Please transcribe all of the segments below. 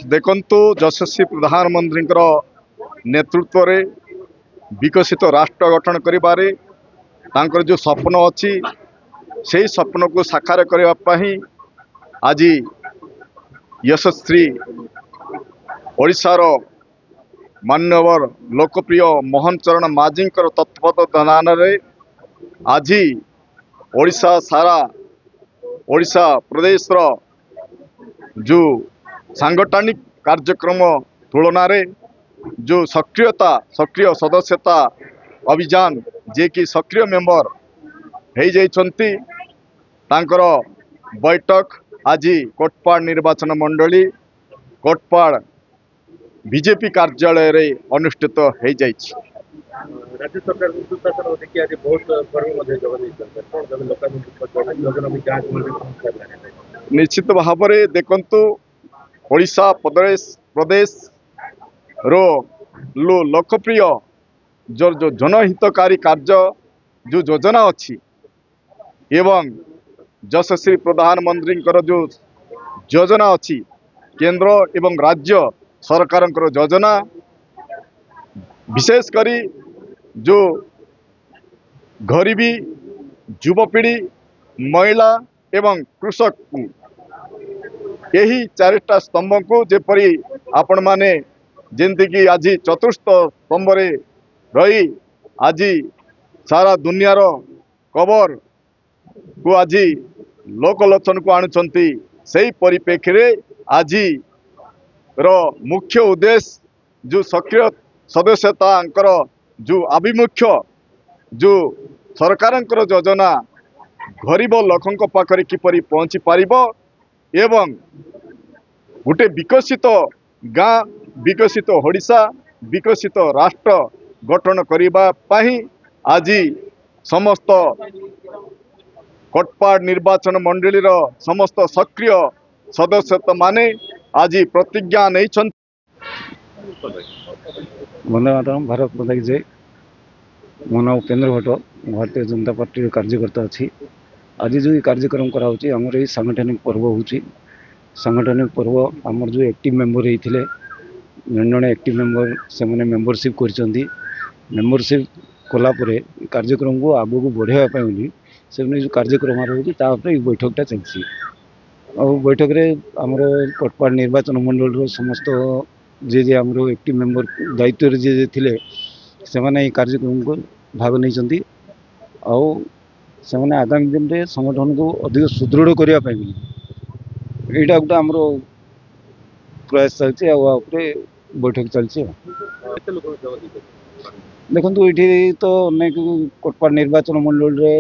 देखंतु यशस्वी प्रधानमंत्री नेतृत्व रे विकसित राष्ट्र गठन करिबारे तांकर जो स्वप्न अच्छी से स्वप्न को साकार करने आज यशस्वी ओडिशार मान्यवर लोकप्रिय मोहन चरण माझी तत्वावधान आज ओडिशा सारा ओडिशा प्रदेश रो जो सांगठनिक कार्यक्रम तुलना रे जो सक्रिय सदस्यता अभियान जे कि सक्रिय मेंबर हो जाइछंती तांकर बैठक आज कोटपाड़ निर्वाचन मंडली कोटपाड़ बीजेपी कार्यालय रे अनुष्ठित हो जाइछि। राज्य सरकार सुशासन देखिए आज बहुत कर्मी निश्चित भाव में देखंतु ओडिशा प्रदेश रो लोकप्रिय जो जनहितकारी कार्य जो योजना अच्छी एवं यशस्वी प्रधानमंत्री जो योजना अच्छी केंद्र एवं राज्य सरकार योजना विशेष करी जो गरीबी युवपीढ़ी महिला एवं कृषक यही चारिटा स्तंभ को जेपरी आपण माने जेंति कि आज चतुर्थ स्तंभ रे रही आज सारा दुनियार कबर को आज लोकलोचन को आणुचंती सही परिप्रेक्षी आज रो मुख्य उद्देश्य जो सक्रिय सदस्यता जो आभिमुख्य जो सरकार योजना गरीब लोकों पाखरे किपरि पहुँची पारिबो एवं गोटे विकसित गाँ विकसित ओडिशा विकसित राष्ट्र गठन करिबा पाही आज समस्त कोटपाड़ निर्वाचन मंडली समस्त सक्रिय सदस्य माने आज प्रतिज्ञा नहीं छन। वंदे मातरम। भारत माता की जय। मो ना उपेन्द्र भट्ट भारतीय जनता पार्टी कार्यकर्ता अच्छी। आज जो कार्यक्रम कराऊँच आमर ये सांगठनिक पर्व हो सांगठनिक पर्व आमर जो एक्टिव मेंबर होते जन एक्टिव मेंबर से मेंबरशिप कर मेंबरशिप कलापर कार्यक्रम को आग को बढ़ावाई से जो कार्यक्रम होती बैठकटा चलती और बैठक रे आमर कोटपाड़ निर्वाचन मंडल समस्त जे आमर एक्टिव मेंबर दायित्व जे थे से माने कार्यक्रम को भाग नहीं से आगामी दिन में संगठन को अधिक सुदृढ़ करने यहाँ गोटे आमर प्रयास चलती बैठक चलती। देखो ये तो अनेक कोटपाड़ निर्वाचन मंडल रे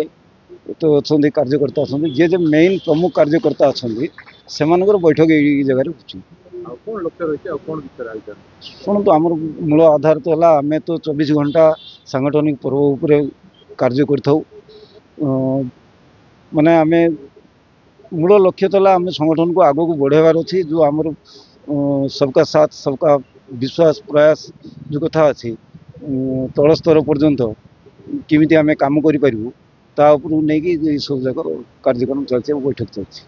तो अच्छा कार्यकर्ता अच्छा जे जे मेन प्रमुख कार्यकर्ता अच्छा से बैठक ये जगह शुणु आम मूल आधार तो है आम तो 24 घंटा सांगठनिक पर्व उपरे कार्य कर माने आम मूल लक्ष्य तो आम संगठन को आग को बढ़ावार अच्छी जो आमर सबका साथ सबका विश्वास प्रयास जो कथा अच्छी तल स्तर पर्यंत किमिति आम काम करूँ ता नहीं सब जगह कार्यक्रम चलती बैठक चलती।